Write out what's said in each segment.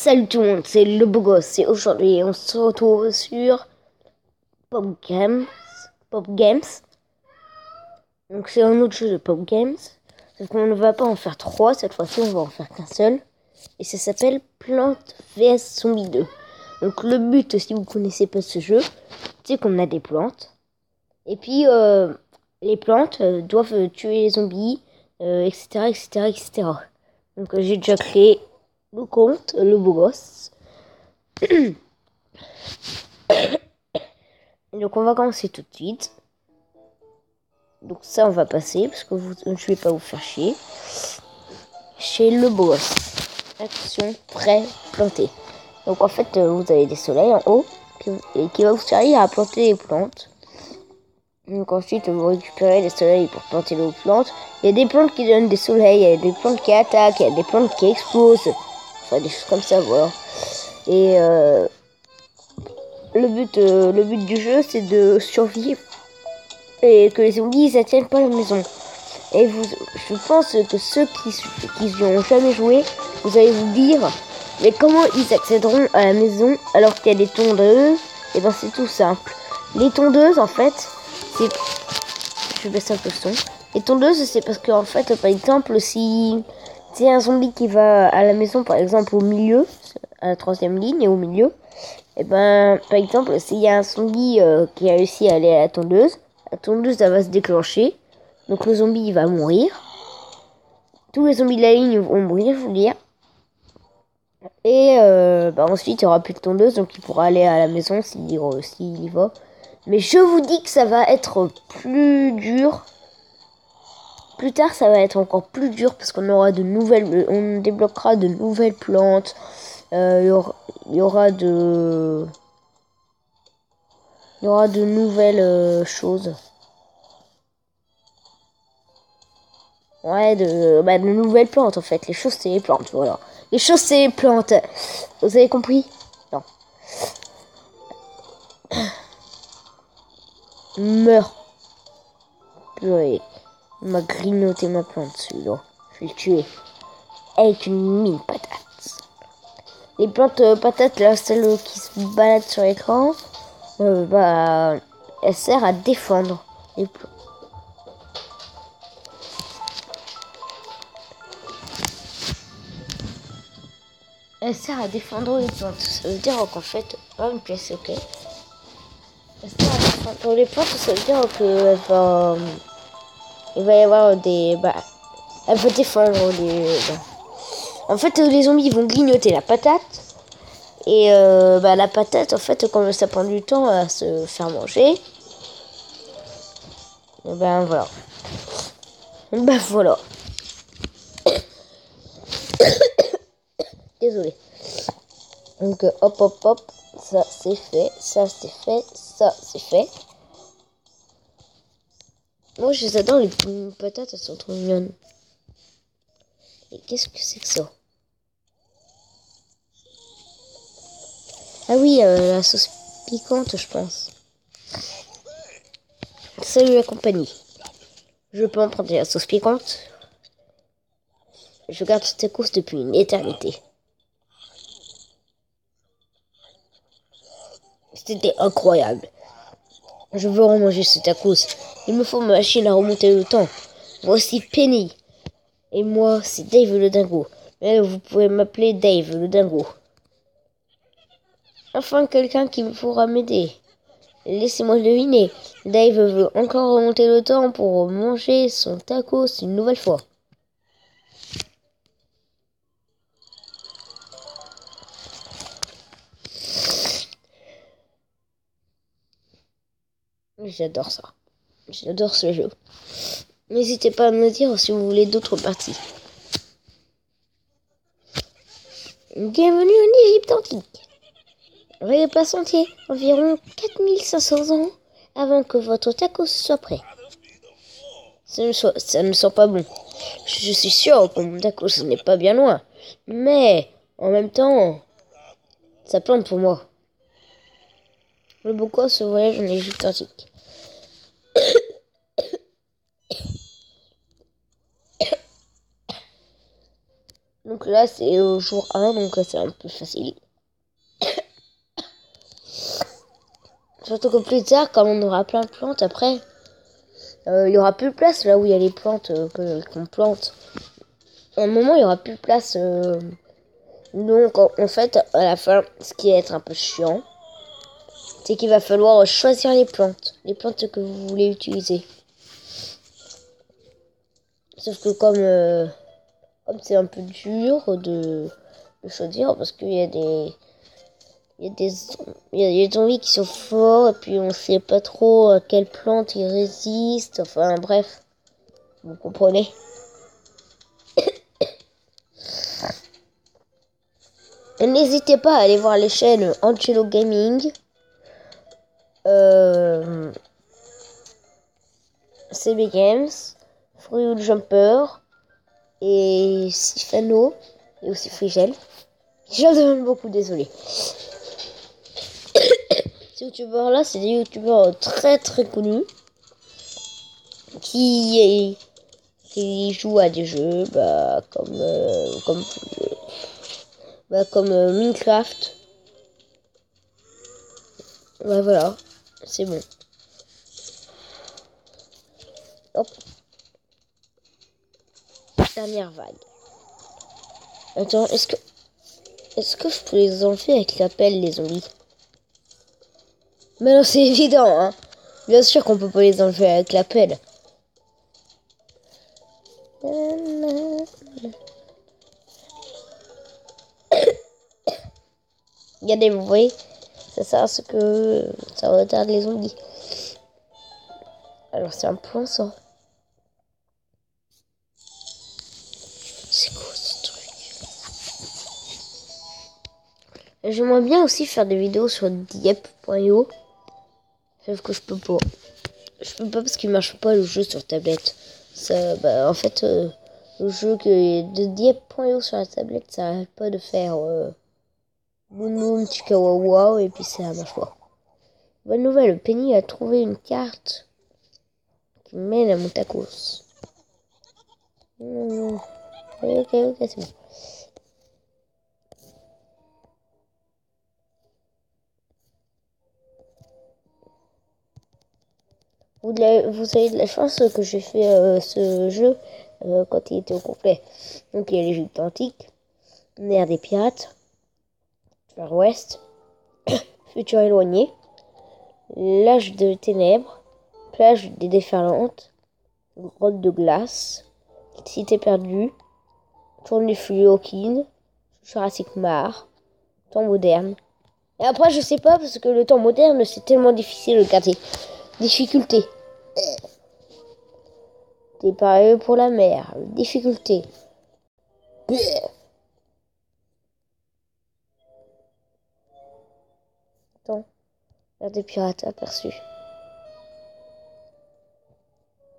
Salut tout le monde, c'est le beau gosse et aujourd'hui on se retrouve sur Pop Games. Pop Games. Donc c'est un autre jeu de Pop Games. Sauf qu'on ne va pas en faire 3, cette fois-ci on va en faire qu'un seul. Et ça s'appelle Plants vs Zombie 2. Donc le but, si vous connaissez pas ce jeu, c'est qu'on a des plantes. Et puis les plantes doivent tuer les zombies, etc., etc., etc. Donc j'ai déjà créé le compte, le beau gosse. Donc on va commencer tout de suite. Donc ça on va passer parce que je vais pas vous faire chier. Chez le boss. Action prêt planter. Donc en fait vous avez des soleils en haut qui va vous servir à planter les plantes. Donc ensuite vous récupérez les soleils pour planter les plantes. Il y a des plantes qui donnent des soleils, il y a des plantes qui attaquent, il y a des plantes qui explosent. Enfin des choses comme ça voilà. Et le but du jeu c'est de survivre et que les zombies n'atteignent pas la maison. Et je pense que ceux qui y ont jamais joué, vous allez vous dire, mais comment ils accéderont à la maison alors qu'il y a des tondeuses? Et ben c'est tout simple. Les tondeuses en fait, c'est... Je baisse un peu le son. Les tondeuses c'est parce que en fait, par exemple, si c'est un zombie qui va à la maison, par exemple au milieu, à la 3e ligne et au milieu, et ben par exemple, s'il y a un zombie qui a réussi à aller à la tondeuse elle va se déclencher. Donc le zombie il va mourir. Tous les zombies de la ligne vont mourir, je veux dire. Et ensuite il n'y aura plus de tondeuse, donc il pourra aller à la maison s'il y va. Mais je vous dis que ça va être plus dur. Plus tard ça va être encore plus dur parce qu'on aura on débloquera de nouvelles plantes. Il y aura de nouvelles choses. Ouais, de nouvelles plantes en fait. Les choses c'est les plantes, voilà. Les choses c'est les plantes. Vous avez compris? Non. Meurs. Purée. Il m'a grignoté ma plante celui-là. Je vais le tuer. Avec une mine patate. Les plantes patates là, celles qui se baladent sur l'écran, elles servent à défendre les plantes. Elle sert à défendre les plantes. Ça veut dire qu'en fait, pas une pièce, ok. Elle sert à défendre les plantes, ça veut dire que il va y avoir des... elle va défendre les... En fait, les zombies vont grignoter la patate. Et la patate, en fait, quand ça prend du temps à se faire manger, et voilà. Voilà. Désolé. Donc hop hop hop, ça c'est fait, ça c'est fait, ça c'est fait. Moi je les adore les patates, elles sont trop mignonnes. Et qu'est-ce que c'est que ça? Ah oui, la sauce piquante je pense. Salut la compagnie. Je peux emprunter la sauce piquante. Je garde ce tacos depuis une éternité. C'était incroyable. Je veux remanger ce tacos. Il me faut ma machine à remonter le temps. Voici Penny. Et moi, c'est Dave le dingo. Mais vous pouvez m'appeler Dave le dingo. Enfin, quelqu'un qui pourra m'aider. Laissez-moi deviner. Dave veut encore remonter le temps pour manger son tacos une nouvelle fois. J'adore ça. J'adore ce jeu. N'hésitez pas à me dire si vous voulez d'autres parties. Bienvenue en Égypte antique. Veuillez patienter environ 4500 ans avant que votre tacos soit prêt. Ça ne sent pas bon. Je suis sûr que mon tacos n'est pas bien loin. Mais, en même temps, ça plante pour moi. Le beaucoup ce voyage en Égypte antique. Donc là, c'est au jour 1, donc c'est un peu facile. Surtout que plus tard, quand on aura plein de plantes, après, il y aura plus de place là où il y a les plantes qu'on plante. À un moment, il y aura plus de place. Donc, en fait, à la fin, ce qui va être un peu chiant, c'est qu'il va falloir choisir les plantes que vous voulez utiliser. Sauf que comme c'est un peu dur de choisir, parce qu'il y a des zombies qui sont forts, et puis on sait pas trop à quelle plante ils résistent, enfin bref, vous comprenez. Et n'hésitez pas à aller voir les chaînes Angelo Gaming, CB Games, Fruit Jumper et Sifano et aussi Frigel. J'en demande beaucoup, désolé. Ces youtubeurs là, c'est des youtubeurs très très connus qui jouent à des jeux comme Minecraft. Ouais, voilà, c'est bon. Hop. Dernière vague. Attends, est-ce que je peux les enlever avec l'appel, les zombies? Mais non, c'est évident, hein. Bien sûr qu'on peut pas les enlever avec l'appel. Regardez, vous voyez, c'est ça ce que ça retarde les zombies. Alors c'est un point ça. C'est quoi ce truc? J'aimerais bien aussi faire des vidéos sur Diep.io. Sauf que je peux pas. Je peux pas parce qu'il marche pas le jeu sur tablette. Ça, en fait, le jeu de Diep.io sur la tablette, ça arrête pas de faire Boum boum Chikawawa et puis ça marche pas. Bonne nouvelle, Penny a trouvé une carte qui mène à Montakos. Ok, c'est bon. Vous avez de la chance que j'ai fait ce jeu quand il était au complet. Donc il y a l'Égypte antique, l'ère des pirates, Far West, futur éloigné, l'âge de ténèbres, plage des déferlantes, grotte de glace, cité perdue, tour du flux Hawking, Jurassic Mars, temps moderne. Et après je sais pas parce que le temps moderne c'est tellement difficile de garder. Difficulté. T'es pareil pour la mer. Difficulté. Attends. L'ère des pirates aperçus.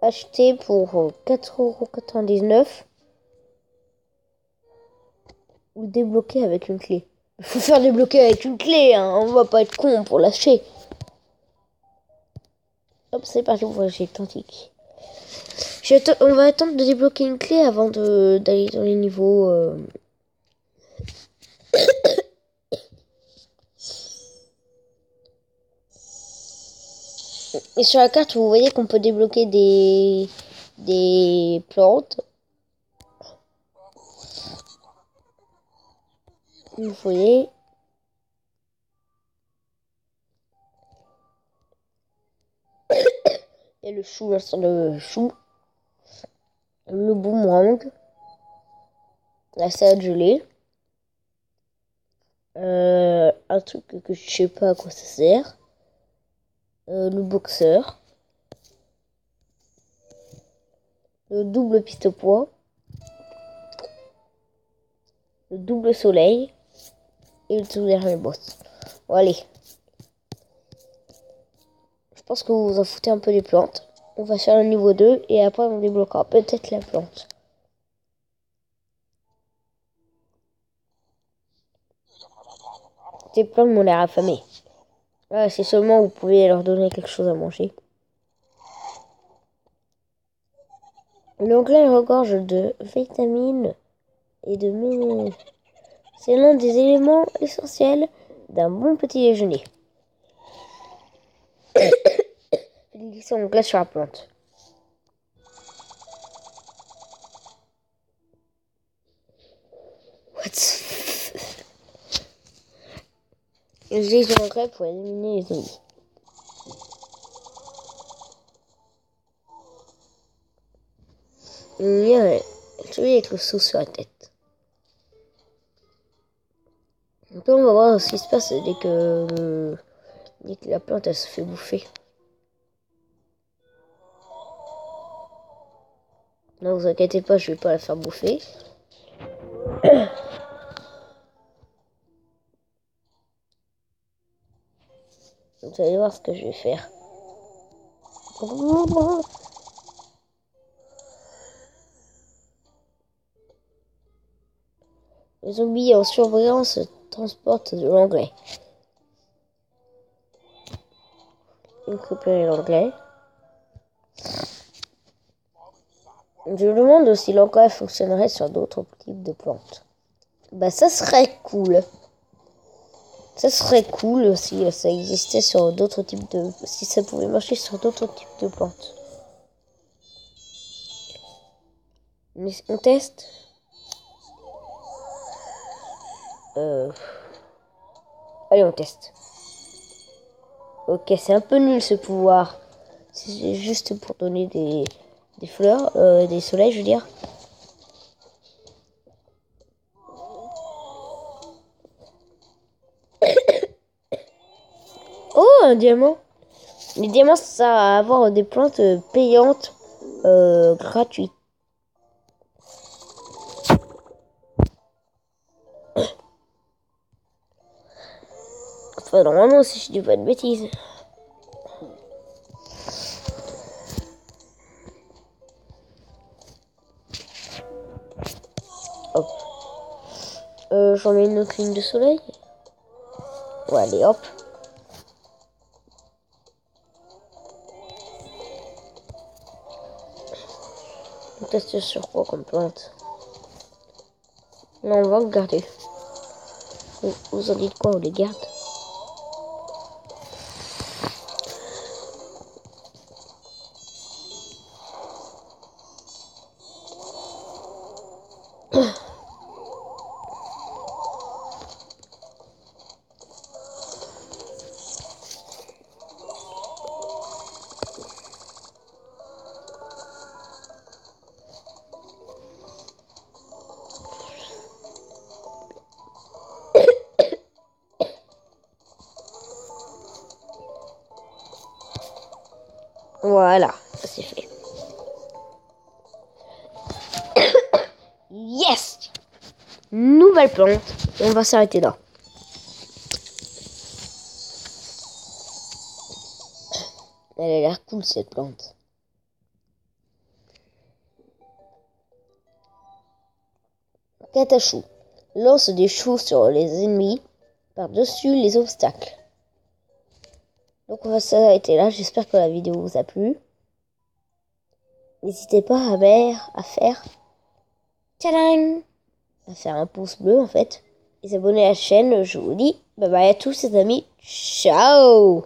Acheté pour 4,99 € ou débloqué avec une clé. Il faut faire débloquer avec une clé, hein. On va pas être con pour lâcher. Hop, c'est parti pour l'Égypte antique. On va attendre de débloquer une clé avant d'aller dans les niveaux. Et sur la carte, vous voyez qu'on peut débloquer des plantes. Vous voyez. Et le chou, l'instant de chou. Le boomerang. La salade gelée. Un truc que je sais pas à quoi ça sert. Le boxeur. Le double piste au poids. Le double soleil. Et le tout dernier boss. Bon, allez. Je pense que vous vous en foutez un peu des plantes. On va faire le niveau 2 et après on débloquera peut-être la plante. Ces plantes m'ont l'air affamées. Ah, c'est seulement vous pouvez leur donner quelque chose à manger. Donc là, il regorge de vitamines et de mémoire. C'est l'un des éléments essentiels d'un bon petit déjeuner. Glisser en glace sur la plante. What? J'ai sur l'engrais pour éliminer les zombies. Il y a celui avec le seau sur la tête. Donc là, on va voir ce qui se passe dès que la plante elle se fait bouffer. Non, vous inquiétez pas, je vais pas la faire bouffer. Vous allez voir ce que je vais faire. Les zombies en surbrillance transportent de l'engrais. Récupérer l'engrais. Je me demande si l'engrais fonctionnerait sur d'autres types de plantes. Bah ça serait cool. Ça serait cool si ça existait sur d'autres types de... Si ça pouvait marcher sur d'autres types de plantes. Mais on teste. Allez, on teste. Ok, c'est un peu nul ce pouvoir. C'est juste pour donner des fleurs, des soleils, je veux dire. Oh, un diamant. Les diamants, ça sert à avoir des plantes payantes gratuites. Enfin, normalement, si je dis pas de bêtises. Hop. J'en mets une autre ligne de soleil. Ouais, allez, hop. On teste sur quoi comme plante? Non, on va regarder. Vous en dites quoi, on les garde? Voilà, ça c'est fait. Yes! Nouvelle plante. Et on va s'arrêter là. Elle a l'air cool cette plante. Catachou. Lance des choux sur les ennemis par-dessus les obstacles. Donc on va s'arrêter là. J'espère que la vidéo vous a plu. N'hésitez pas à faire tadang, à faire un pouce bleu en fait. Et s'abonner à la chaîne. Je vous dis bye bye à tous les amis. Ciao!